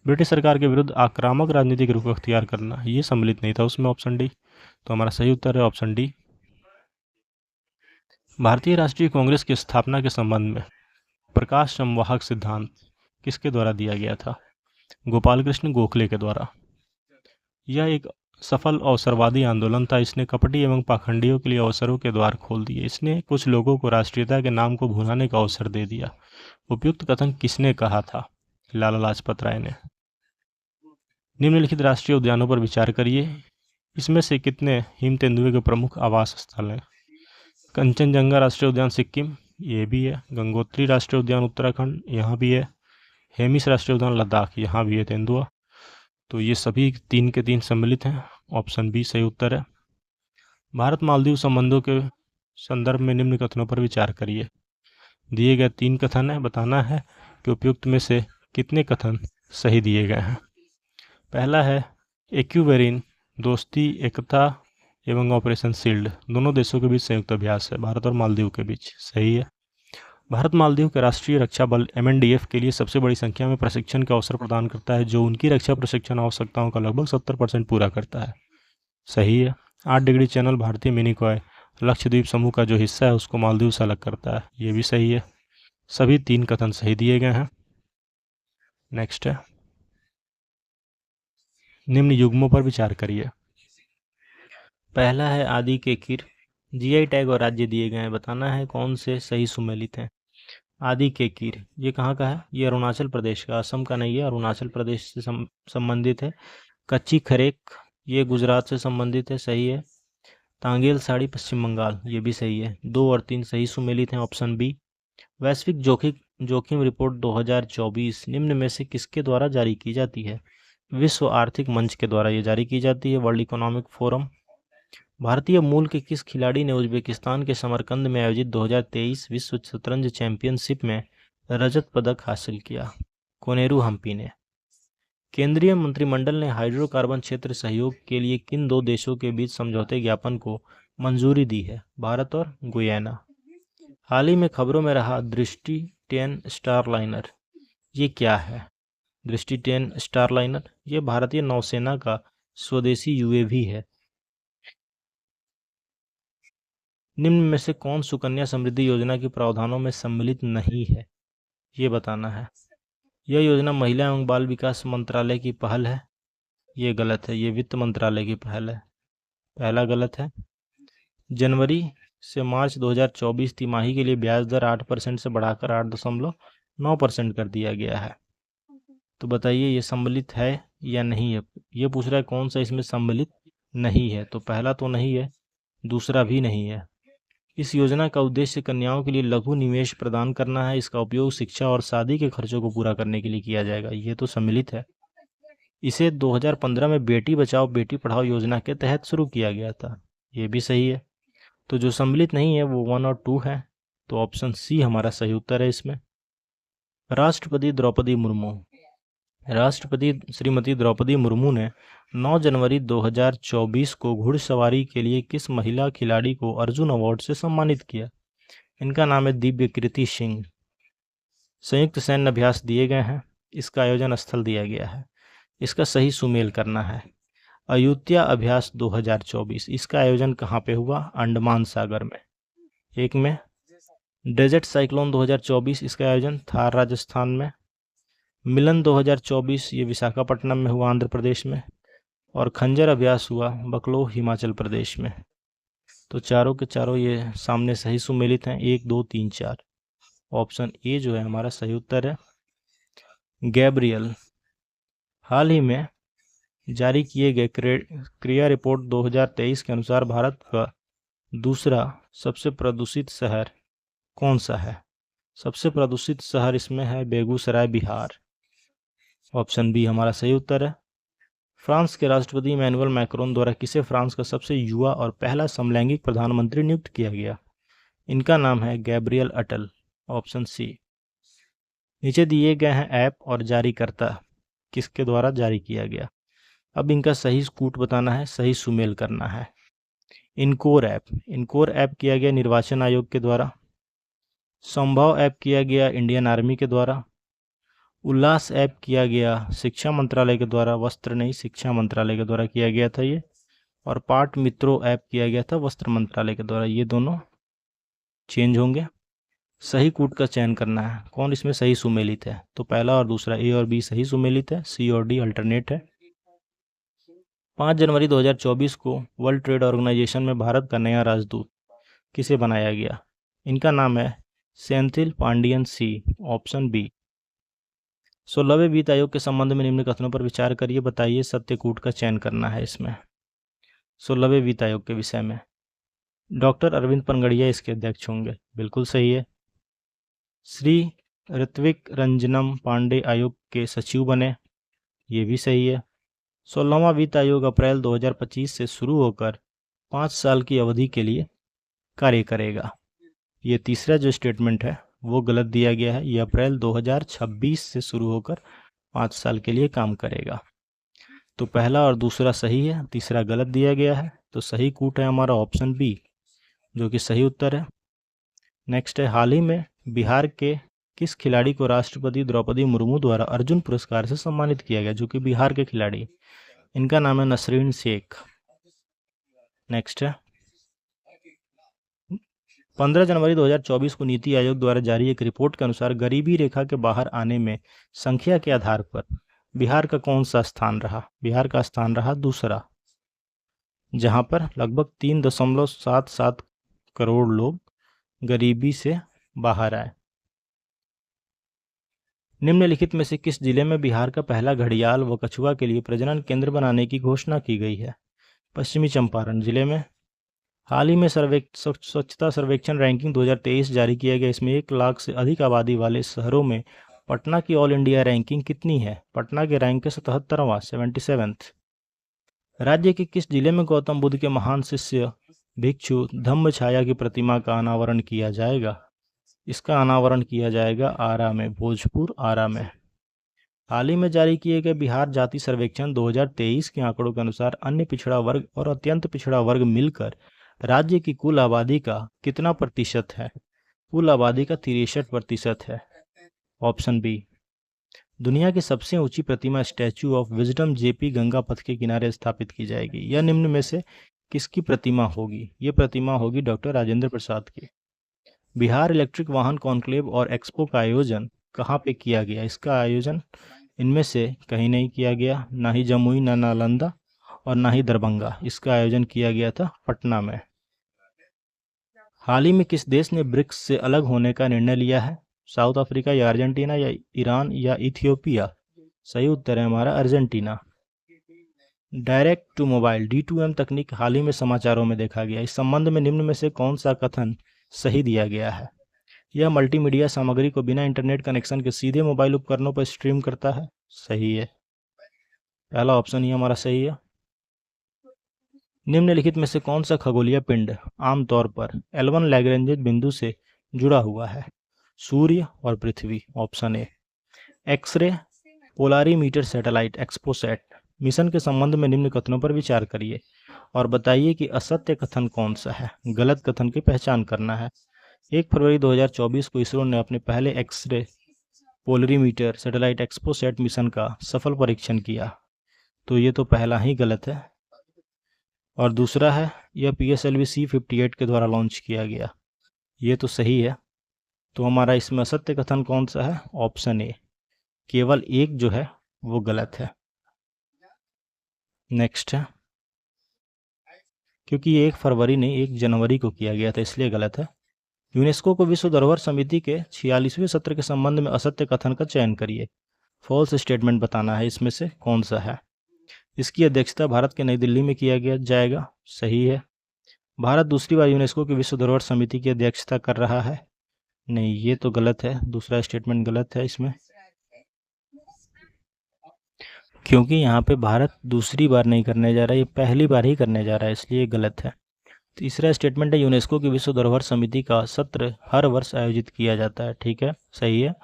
ब्रिटिश सरकार के विरुद्ध आक्रामक राजनीतिक रुख अख्तियार करना, ये सम्मिलित नहीं था उसमें, ऑप्शन डी। तो हमारा सही उत्तर है ऑप्शन डी। भारतीय राष्ट्रीय कांग्रेस की स्थापना के संबंध में प्रकाश संवाहक सिद्धांत किसके द्वारा दिया गया था? गोपाल कृष्ण गोखले के द्वारा। यह एक सफल अवसरवादी आंदोलन था। इसने कपटी एवं पाखंडियों के लिए अवसरों के द्वार खोल दिए। इसने कुछ लोगों को राष्ट्रीयता के नाम को भुलाने का अवसर दे दिया। उपयुक्त कथन किसने कहा था? लाला लाजपत राय ने। निम्नलिखित राष्ट्रीय उद्यानों पर विचार करिए, इसमें से कितने हिम तेंदुए के प्रमुख आवास स्थल हैं? कंचनजंगा राष्ट्रीय उद्यान सिक्किम, ये भी है। गंगोत्री राष्ट्रीय उद्यान उत्तराखंड, यहाँ भी है। हेमिस राष्ट्रीय उद्यान लद्दाख, यहाँ भी है तेंदुआ। तो ये सभी 3 के 3 सम्मिलित हैं। ऑप्शन बी सही उत्तर है। भारत मालदीव संबंधों के संदर्भ में निम्न कथनों पर विचार करिए। दिए गए 3 कथन है, बताना है कि उपयुक्त में से कितने कथन सही दिए गए हैं। पहला है एक्यूवेरिन दोस्ती एकता एवं ऑपरेशन शील्ड दोनों देशों के बीच संयुक्त अभ्यास है, भारत और मालदीव के बीच। सही है। भारत मालदीव के राष्ट्रीय रक्षा बल MNDF के लिए सबसे बड़ी संख्या में प्रशिक्षण का अवसर प्रदान करता है, जो उनकी रक्षा प्रशिक्षण आवश्यकताओं का लगभग 70% पूरा करता है। सही है। 8 डिग्री चैनल भारतीय मिनीकॉय लक्षद्वीप समूह का जो हिस्सा है उसको मालदीव से अलग करता है, ये भी सही है। सभी 3 कथन सही दिए गए हैं। नेक्स्ट है निम्न युग्मों पर विचार करिए। पहला है आदि के कीर, GI टैग और राज्य दिए गए हैं, बताना है कौन से सही सुमेलित हैं। आदि के कीर ये कहाँ का है? ये अरुणाचल प्रदेश का, असम का नहीं है, अरुणाचल प्रदेश से संबंधित है। कच्ची खरेक ये गुजरात से संबंधित है, सही है। तांगेल साड़ी पश्चिम बंगाल, ये भी सही है। 2 और 3 सही सुमेलित हैं, ऑप्शन बी। वैश्विक जोखिम रिपोर्ट 2024 निम्न में से किसके द्वारा जारी की जाती है? विश्व आर्थिक मंच के द्वारा ये जारी की जाती है, वर्ल्ड इकोनॉमिक फोरम। भारतीय मूल के किस खिलाड़ी ने उज्बेकिस्तान के समरकंद में आयोजित 2023 विश्व शतरंज चैंपियनशिप में रजत पदक हासिल किया? कोनेरू हम्पी ने। केंद्रीय मंत्रिमंडल ने हाइड्रोकार्बन क्षेत्र सहयोग के लिए किन 2 देशों के बीच समझौते ज्ञापन को मंजूरी दी है? भारत और गुयाना। हाल ही में खबरों में रहा दृष्टि 10 स्टारलाइनर, ये क्या है? दृष्टि 10 स्टारलाइनर ये भारतीय नौसेना का स्वदेशी UAV है। निम्न में से कौन सुकन्या समृद्धि योजना के प्रावधानों में सम्मिलित नहीं है? ये बताना है। यह योजना महिला एवं बाल विकास मंत्रालय की पहल है, ये गलत है, ये वित्त मंत्रालय की पहल है, पहला गलत है। जनवरी से मार्च 2024 तिमाही के लिए ब्याज दर 8% से बढ़ाकर 8.9% कर दिया गया है। तो बताइए ये सम्मिलित है या नहीं है? ये पूछ रहा है कौन सा इसमें सम्मिलित नहीं है, तो पहला तो नहीं है, दूसरा भी नहीं है। इस योजना का उद्देश्य कन्याओं के लिए लघु निवेश प्रदान करना है। इसका उपयोग शिक्षा और शादी के खर्चों को पूरा करने के लिए किया जाएगा, ये तो सम्मिलित है। इसे 2015 में बेटी बचाओ बेटी पढ़ाओ योजना के तहत शुरू किया गया था, ये भी सही है। तो जो सम्मिलित नहीं है वो 1 और 2 है, तो ऑप्शन सी हमारा सही उत्तर है इसमें। राष्ट्रपति श्रीमती द्रौपदी मुर्मू ने 9 जनवरी 2024 को घुड़सवारी के लिए किस महिला खिलाड़ी को अर्जुन अवार्ड से सम्मानित किया? इनका नाम है दिव्यकृति सिंह। संयुक्त सैन्य अभ्यास दिए गए हैं, इसका आयोजन स्थल दिया गया है, इसका सही सुमेल करना है। अयुत्या अभ्यास 2024 इसका आयोजन कहाँ पे हुआ? अंडमान सागर में। एक में डेजर्ट साइक्लोन 2024 इसका आयोजन थार राजस्थान में। मिलन 2024 ये विशाखापट्टनम में हुआ आंध्र प्रदेश में। और खंजर अभ्यास हुआ बकलो हिमाचल प्रदेश में। तो चारों के चारों ये सामने सही सुमेलित हैं, 1 2 3 4। ऑप्शन ए जो है हमारा सही उत्तर है। गैब्रियल हाल ही में जारी किए गए क्रिया रिपोर्ट 2023 के अनुसार भारत का दूसरा सबसे प्रदूषित शहर कौन सा है? सबसे प्रदूषित शहर इसमें है बेगूसराय बिहार। ऑप्शन बी हमारा सही उत्तर है। फ्रांस के राष्ट्रपति इमैनुअल मैक्रोन द्वारा किसे फ्रांस का सबसे युवा और पहला समलैंगिक प्रधानमंत्री नियुक्त किया गया? इनका नाम है गैब्रियल अटल। Option C. नीचे दिए गए हैं ऐप और जारीकर्ता किसके द्वारा जारी किया गया? अब इनका सही स्कूट बताना है, सही सुमेल करना है। इनकोर ऐप किया गया निर्वाचन आयोग के द्वारा। संभव ऐप किया गया इंडियन आर्मी के द्वारा। उल्लास ऐप किया गया शिक्षा मंत्रालय के द्वारा, वस्त्र नहीं शिक्षा मंत्रालय के द्वारा किया गया था ये। और पाठ मित्रों ऐप किया गया था वस्त्र मंत्रालय के द्वारा। ये दोनों चेंज होंगे। सही कूट का चयन करना है, कौन इसमें सही सुमेलित है? तो पहला और दूसरा ए और बी सही सुमेलित है, सी और डी अल्टरनेट है। 5 जनवरी 2024 को वर्ल्ड ट्रेड ऑर्गेनाइजेशन में भारत का नया राजदूत किसे बनाया गया? इनका नाम है Senthil Pandian C. Option B. 16वें वित्त आयोग के संबंध में निम्न कथनों पर विचार करिए, बताइए। सत्यकूट का चयन करना है इसमें 16वें वित्त आयोग के विषय में। डॉक्टर अरविंद पनगड़िया इसके अध्यक्ष होंगे, बिल्कुल सही है। श्री ऋत्विक रंजनम पांडे आयोग के सचिव बने, ये भी सही है। 16वां वित्त आयोग अप्रैल 2025 से शुरू होकर 5 साल की अवधि के लिए कार्य करेगा। ये तीसरा जो स्टेटमेंट है वो गलत दिया गया है। ये अप्रैल 2026 से शुरू होकर 5 साल के लिए काम करेगा। तो पहला और दूसरा सही है, तीसरा गलत दिया गया है। तो सही कूट है हमारा ऑप्शन बी, जो कि सही उत्तर है। नेक्स्ट है, हाल ही में बिहार के किस खिलाड़ी को राष्ट्रपति द्रौपदी मुर्मू द्वारा अर्जुन पुरस्कार से सम्मानित किया गया, जो कि बिहार के खिलाड़ी, इनका नाम है नसरीन शेख। नेक्स्ट है, 15 जनवरी 2024 को नीति आयोग द्वारा जारी एक रिपोर्ट के अनुसार गरीबी रेखा के बाहर आने में संख्या के आधार पर बिहार का कौन सा स्थान रहा? बिहार का स्थान रहा दूसरा, जहां पर लगभग 3.77 करोड़ लोग गरीबी से बाहर आए। निम्नलिखित में से किस जिले में बिहार का पहला घड़ियाल व कछुआ के लिए प्रजनन केंद्र बनाने की घोषणा की गई है? पश्चिमी चंपारण जिले में। हाल ही में स्वच्छता सर्वेक्षण रैंकिंग 2023 जारी किया गया। इसमें 1 लाख से अधिक आबादी वाले शहरों में पटना की ऑल इंडिया रैंकिंग कितनी है? पटना के रैंक के 77वां 77th। राज्य के किस जिले में गौतम बुद्ध के महान शिष्य भिक्षु धम्मछाया की प्रतिमा का अनावरण किया जाएगा? इसका अनावरण किया जाएगा आरा में, भोजपुर आरा में। हाल ही में जारी किए गए बिहार जाति सर्वेक्षण 2023 के आंकड़ों के अनुसार अन्य पिछड़ा वर्ग और अत्यंत पिछड़ा वर्ग मिलकर राज्य की कुल आबादी का कितना प्रतिशत है? कुल आबादी का 63% है। Option B. दुनिया की सबसे ऊंची प्रतिमा statue of wisdom JP Ganga Path के किनारे स्थापित की जाएगी। यह निम्न में से किसकी प्रतिमा होगी? ये प्रतिमा होगी डॉक्टर राजेंद्र प्रसाद की। बिहार इलेक्ट्रिक वाहन कॉन्क्लेव और एक्सपो का आयोजन कहाँ पे किया गया? इसका आयोजन इनमें से कहीं नहीं किया गया, ना ही जमुई, ना नालंदा और ना ही दरभंगा। इसका आयोजन किया गया था पटना में। हाल ही में किस देश ने ब्रिक्स से अलग होने का निर्णय लिया है? साउथ अफ्रीका या अर्जेंटीना या ईरान या इथियोपिया? सही उत्तर है हमारा Argentina. Direct to mobile D2M तकनीक हाल ही में समाचारों में देखा गया। इस संबंध में निम्न में से कौन सा कथन सही दिया गया है? यह मल्टीमीडिया सामग्री को बिना इंटरनेट कनेक्शन के सीधे मोबाइल उपकरणों पर स्ट्रीम करता है। सही है, पहला ऑप्शन ही हमारा सही है। निम्नलिखित में से कौन सा खगोलीय पिंड आमतौर पर L1 लैग्रेंज बिंदु से जुड़ा हुआ है? सूर्य और पृथ्वी। Option A. X ray polarimeter satellite XPoSat mission के संबंध में निम्न कथनों पर विचार करिए और बताइए कि असत्य कथन कौन सा है। गलत कथन की पहचान करना है। 1 फरवरी 2024 को इसरो ने अपने पहले x-ray polarimeter satellite XPoSat mission का सफल परीक्षण किया। तो ये तो पहला ही गलत है। और दूसरा है, यह PSLV C58 के द्वारा लॉन्च किया गया। ये तो सही है। तो हमारा इसमें असत्य कथन कौन सा है? Option A. केवल एक जो है वो गलत है। नेक्स्ट है, क्योंकि ये 1 फरवरी नहीं 1 जनवरी को किया गया था इसलिए गलत है। यूनेस्को को विश्व धरोहर समिति के 46वें सत्र के संबंध में असत्य कथन का चयन करिए। फॉल्स स्टेटमेंट बताना है, इसमें से कौन सा है। इसकी अध्यक्षता भारत के नई दिल्ली में किया गया जाएगा। सही है। भारत दूसरी बार यूनेस्को की विश्व धरोहर समिति की अध्यक्षता कर रहा है। नहीं, ये तो गलत है, दूसरा स्टेटमेंट गलत है इसमें, क्योंकि यहाँ पे भारत दूसरी बार नहीं करने जा रहा है, ये पहली बार ही करने जा रहा है, इसलिए गलत है। तीसरा स्टेटमेंट है, यूनेस्को की विश्व धरोहर समिति का सत्र हर वर्ष आयोजित किया जाता है। ठीक है, सही है।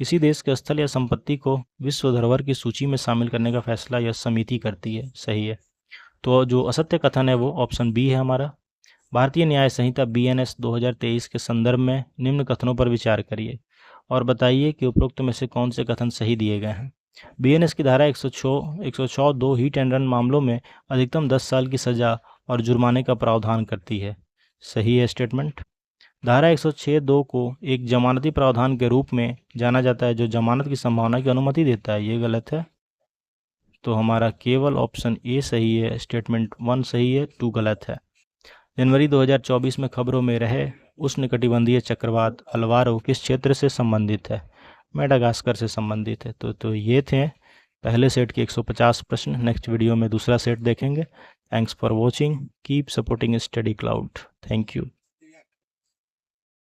किसी देश के स्थल या संपत्ति को विश्व धरोहर की सूची में शामिल करने का फैसला यह समिति करती है। सही है। तो जो असत्य कथन है वो ऑप्शन बी है हमारा। भारतीय न्याय संहिता BNS 2023 के संदर्भ में निम्न कथनों पर विचार करिए और बताइए कि उपरोक्त में से कौन से कथन सही दिए गए हैं। BNS की धारा 106(2) हिट एंड रन मामलों में अधिकतम 10 साल की सजा और जुर्माने का प्रावधान करती है। सही है स्टेटमेंट। धारा 106(2) को एक जमानती प्रावधान के रूप में जाना जाता है जो जमानत की संभावना की अनुमति देता है। ये गलत है। तो हमारा केवल ऑप्शन ए सही है, स्टेटमेंट 1 सही है, 2 गलत है। जनवरी 2024 में खबरों में रहे उष्णकटिबंधीय चक्रवात अल्वारो किस क्षेत्र से संबंधित है? मेडागास्कर से संबंधित है। तो ये थे पहले सेट के 150 प्रश्न। नेक्स्ट वीडियो में दूसरा सेट देखेंगे। Thanks for watching. Keep supporting study cloud. Thank you.